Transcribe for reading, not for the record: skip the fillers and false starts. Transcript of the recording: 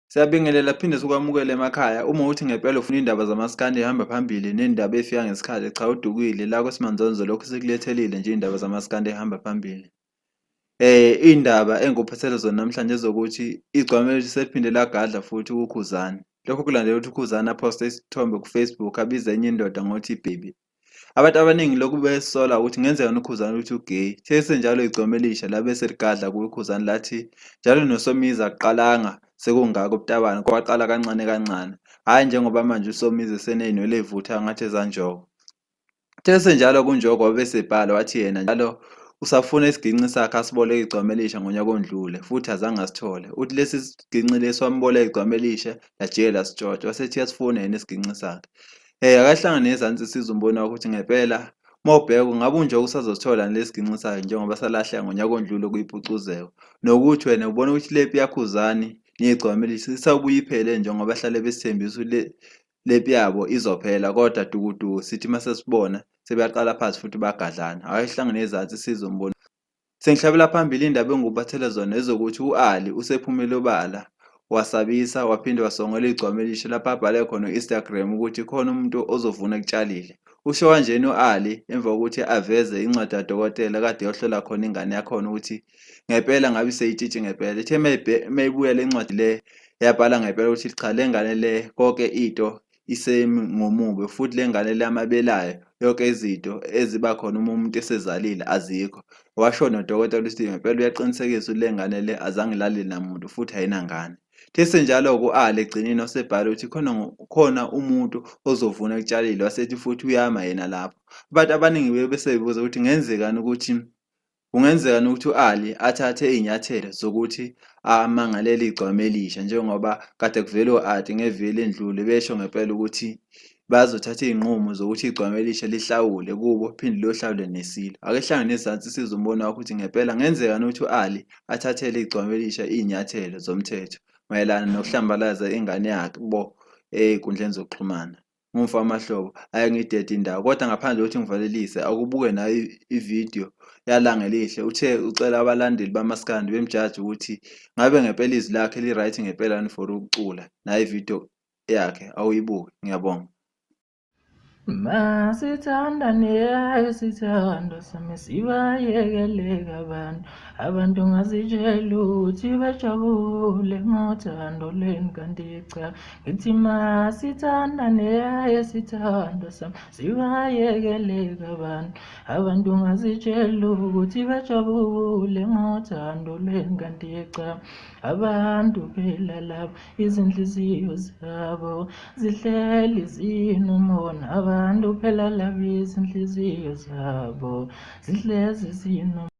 Siyabingelela phinde sikwamukele emakhaya. Uma uthi ngempela ufuna iy'ndaba zamaskandi ey'hamba phambili ney'ndaba ey'fika ngesikhathi, cha udukile la kweSimanzonzo lokhu sekulethelile nje iy'ndaba zamaskandi ey'hamba phambili. Iy'ndaba engikuphathele zona namhlanje ezokuthi igcwamelisho seliphinde lagadla futhi kuKhuzani. Lokhu kulandela ukuthi uKhuzani aphoste isithombe ku-Facebook abize enye indoda ngokuthi baby. Abantu abaningi lokhu besola ukuthi kungenzeka uKhuzani ukuthi u-gay. Sesenjalo igcomelisha labe seligadla kuKhuzani lathi njalo noSomizi akuqalanga sekungaka ubutabane kwaqala kancane kancane. Hhayi njengoba manje uSomizi eseney'nwele ey'vutha ngathi ezanjoko. Sesenjalo kunjoko wabe esebhala wathi yena njalo usafuna isiginci sakhe asiboleke igcwamelisha ngonyaka ondlule futhi azange asithole. Uthi lesi siginci lesi wamboleka igcwamelisha lajike lasitshontsha wasethi uyasifuna yena isiginci sakhe. Akahlangane nezansi sizwe umbono wakho ukuthi ngempela mawubheka ungabe unjoko usazosithola nalesi gicinci sakhe njengoba salahleka ngonyaka ondlule kuyiphucuzeko. Nokuthi wena ubona ukuthi lempi yaKhuzani ney'gcwamelisha isawubuye iphele njengoba bahlale besithembisa ukuthi lempi yabo izophela kodwa dukuduku sithi masesibona sebeyaqala phansi futhi bagadlana. Akahlangane nezansi sizwe umbono. Sengihlabela phambili indaba engikubathele zona ezokuthi u-Ali usephumile obala wasabisa waphinde wasongela igcwamelisha lapho abhale khona u-Instagram ukuthi khona umuntu ozovuna ekutshalile. Usho kanjena u-Ali emva kokuthi aveze incwadi kadokotela kade yohlola khona ingane yakhona ukuthi ngempela ngabe iseyitshitshi ngempela. Ithe mayibuya le ncwadi le yabhala ngempela ukuthi cha le ngane le konke into isengomubi futhi le ngane le amabelayo yonke izinto eziba khona uma umuntu esezalile azikho. Washo nodokotela ukuthi ngempela uyaqinisekisa ukuthi le ngane le azange ilale namuntu futhi ayinangane. Senjalo-ke u-Ali egcineni wasebhala ukuthi khona umuntu ozovuna ekutshalile wasethi futhi uyama yena lapho. Abantu abaningi besebebuza ukuthi kungenzekani ukuthi u-Ali athathe iy'nyathelo zokuthi amangalele igcwamelisha njengoba kade kuvele o-Ati ngevili endlule besho ngempela ukuthi bazothatha iy'nqumo zokuthi igcwamelisha lihlawule kubo phinde liyohlawule neSilo. Akehlangane nezansi sizwe umbono wakho ukuthi ngempela kungenzekani ukuthi u-Ali athathele igcwamelisha iy'nyathelo zomthetho mayelana nokuhlambalaza ingane yabo ey'nkundleni zokuxhumana. Ngumfa amahlobo ayengidede indawo kodwa ngaphandle kokuthi ngivalelise akubuke nayo ividiyo yalanga elihle. Uthe ucela abalandeli bamaskandi bemjaji ukuthi ngabe ngempela izwi lakhe li-right ngempela for ukucula nayo ividiyo yakhe awuyibuke. Ngiyabonga. Masithandane sithando sami sibayekele abantu ngazitshela ukuthi bajabule ngothando lweni kanti cha ngithi masithandane sithando sami sibayekele abantu ngazitshela ukuthi bajabule ngothando lweni kanti cha abantu phela labo izinhliziyo zabo zihleli zinomona abantu phela labo izinhliziyo zabo zihlezi